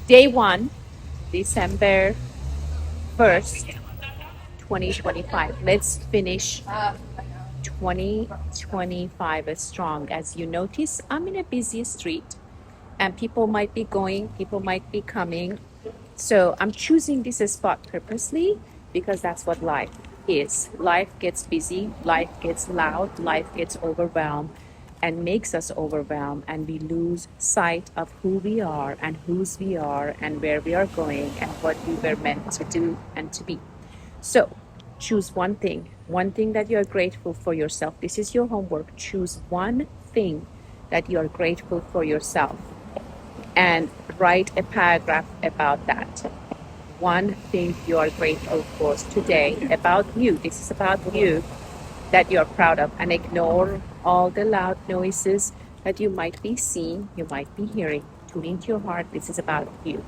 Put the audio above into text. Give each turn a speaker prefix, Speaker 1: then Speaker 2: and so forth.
Speaker 1: Day one, December 1st, 2025. Let's finish 2025 strong. As you notice, I'm in a busy street and people might be going, people might be coming. So I'm choosing this spot purposely because that's what life is. Life gets busy, life gets loud, life gets overwhelmed and makes us overwhelmed, and we lose sight of who we are and whose we are and where we are going and what we were meant to do and to be. So choose one thing that you are grateful for yourself. This is your homework. Choose one thing that you are grateful for yourself and write a paragraph about that. One thing you are grateful for today about you. This is about you that you're proud of, and ignore all the loud noises that you might be seeing, you might be hearing. Tune into your heart. This is about you.